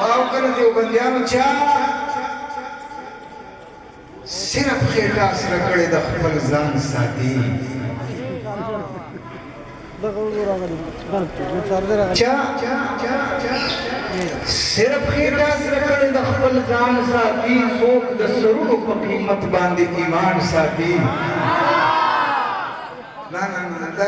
واو کنه دیوبندیانو چا صرف خېټه سره کړې د خپل ځان ساتي چا صرف خېټه سره کړې د خپل ځان ساتي څوک د سرونو په قیمت باندې ایمان ساتي نه نه نه دا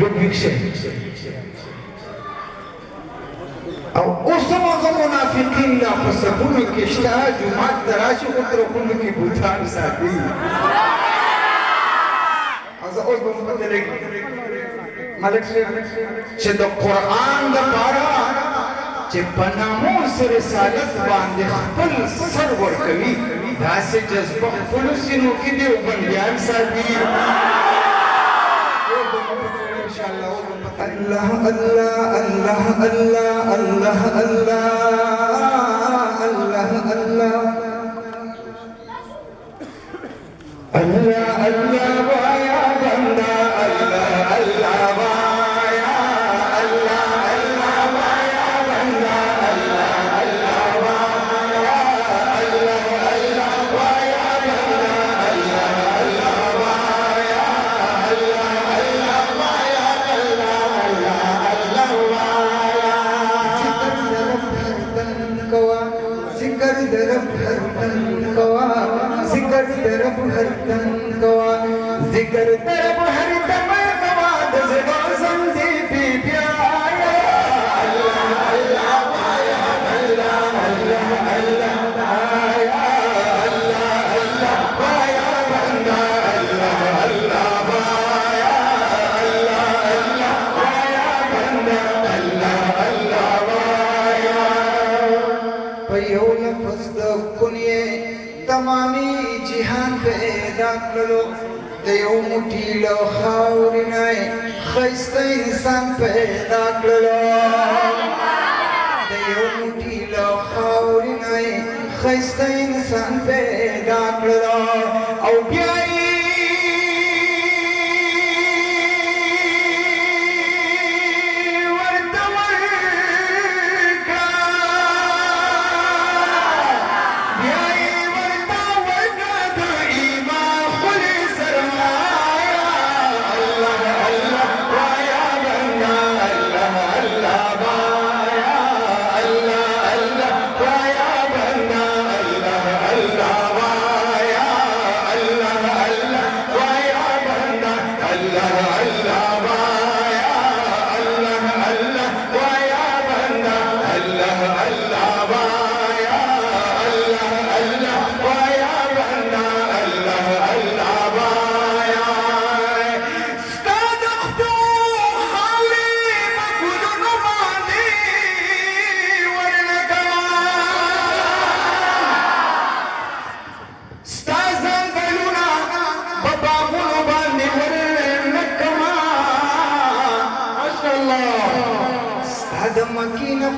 ویکشه او اوسم هغه منافقین لا په سبونو کې شته جمعات دراشي او ترخونو کې بوتان ساتي زه اوس به مبتلګ ملک چې د قرآن د پاره چې په ناموس رسالت باندې خپل سر ورکوي داسې جذبه خپلو سینو کې دیوبندیان ساتي الله الله الله الله الله الله الله الله الله الله وایا بندا الله الله وایا الله الله وایا بندا الله الله وایا الله الله وایا بندا الله الله وایا الله الله وایا ذکر درب ہر تن کوا ذکر درب ہر تن کوا ذکر درب ہر تن کوا دزگا سمجھی پی پیایا اللہ اللہ وایا اللہ اللہ اللہ وایا اللہ اللہ وایا بندہ اللہ اللہ وایا اللہ اللہ وایا بندہ اللہ اللہ وایا پیو لفظ د کنیه تمامي جهان پیدا کړو د یو موټی له خاورې نه ښایسته انسان پیدا کړو د یو موټی له خاورې نه ښایسته انسان پیدا کړو او بیا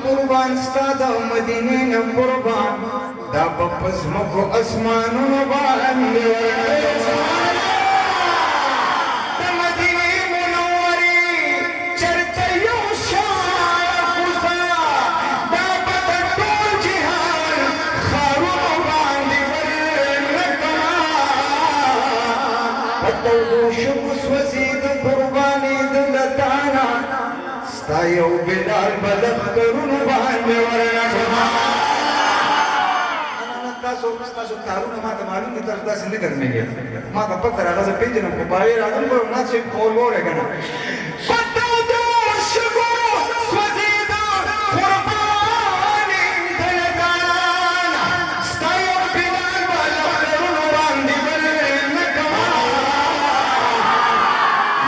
قربان ستاد مدینه قربان دا پس مکو اسمانونو باندې د مدینه منورې چرته یو شاخوسا دا په ټول جهان خارونو باندې ورنکما پتو شو سوزید قربانې د لتانا ستا یو بلال بلخ کرونو باندې ورنکما تاسو کارونه ما ته معلوم دي تاسو داسې نه ګرځېږي ما ته پته راغله زه پېژنم خو باور راغلم په ناز چې کول وره کنه پته د شګو سوځېده قربانې د لګانا ستا یو بلال بلخ کرونو باندې ورنکما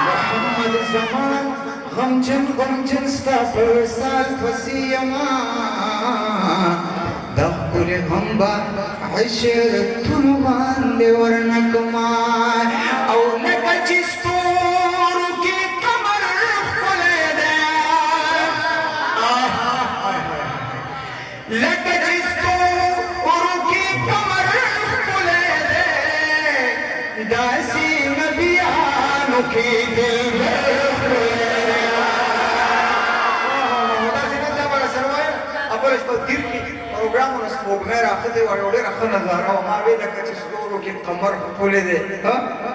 محمد زمان غمجن غمجن ستا پر سال پسې یما د ښکلې غمبا عشرتونو باندې ورنکما او لکه چې ستورو کې قمر ښکلی دی لکه چې ستورو کې قمر ښکلی دی داسې نبیانو کې دلبر ښکلی دی پروګرام نو سپوږمۍ راخته و یو ډېر ښه نظاره او ما وی لکه چې ستورو کې قمر ښکلی دی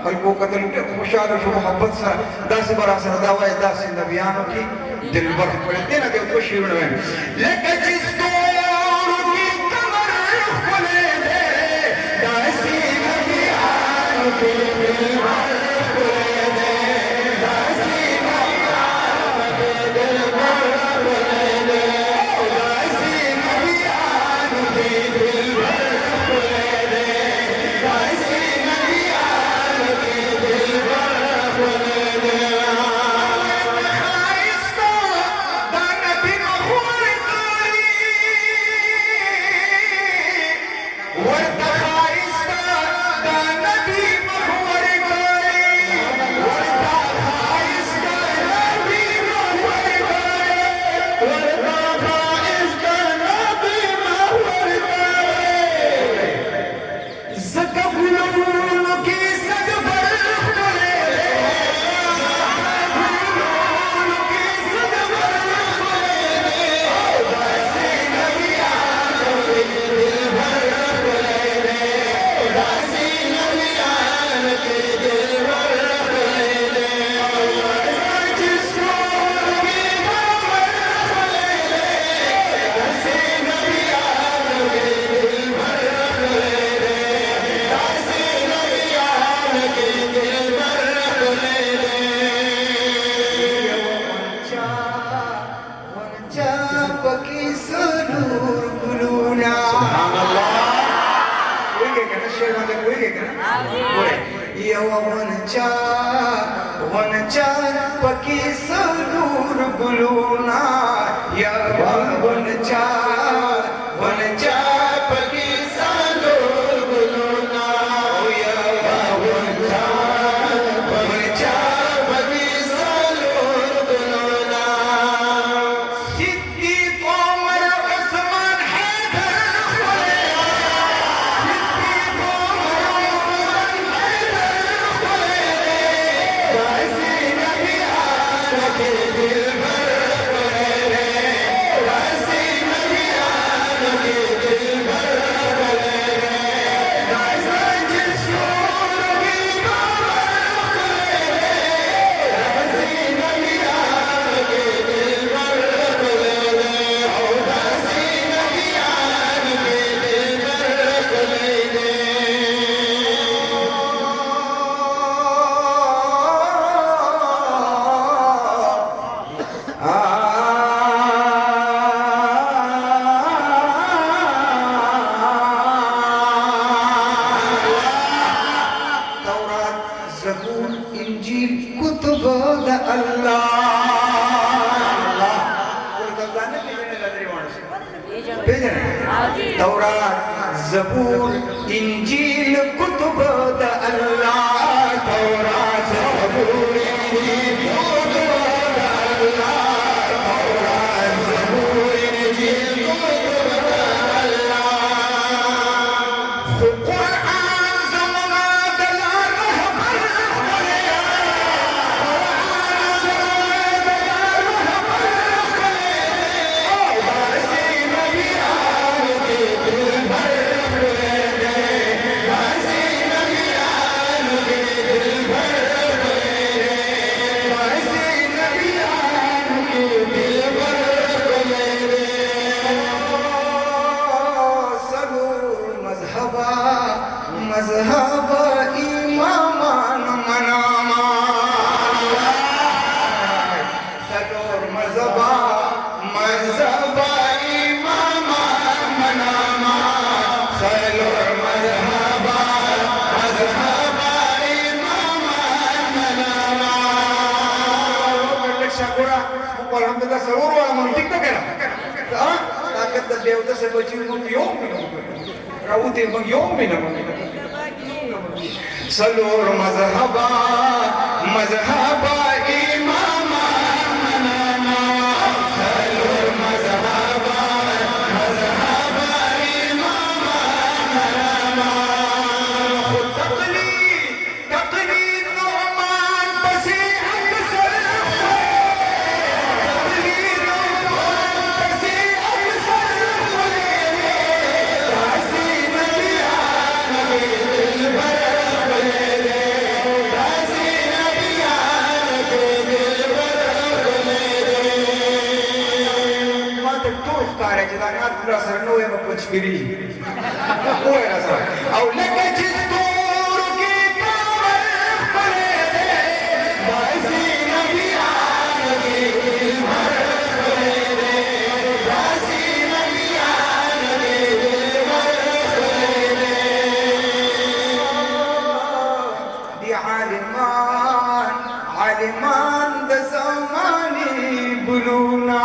خلکو کتل ډېر خوشحاله شو محبت سره داسې به راسره دا وایي داسې نبیانو کې دلبر ښکلی دی نه د یو دوه شعرونه وایم لکه چې ستورو کې قمر ښکلی دی داسې نبیانو کې دلبر ونچا پکی سنور گلونا یا ونچا پکی سنور گلونا یا ونچا پکی سنور گلونا صدیق عمر عثمان حیدر تورات زبور انجیل کتب د الله تورات زبور انجیل کتب د الله تورات زبور انجیل کتب د الله قرآن زمانہ د لار رهبر مذهب امامان مناما سلور مذهب امامان مناما سلور مذهب امامان مناما شکرا الحمدلله سرور ولا منطق ده كده طاقت د دیوته سے بچی مون یوم راوته مون یوم بنا سلور مذهب امام منانا سلور مذهب امام منانا خود تقلید نعمان بسی اکثر تقلید نعمان بسی اکثر تختار جدانات بلا سرنوه ما كنتش بري هو يا سر او لك جستور کی کامر پڑے دے باسی نبی آنگی مر پڑے دے باسی نبی آنگی مر پڑے دے دی عالمان عالمان د زمانی بلونا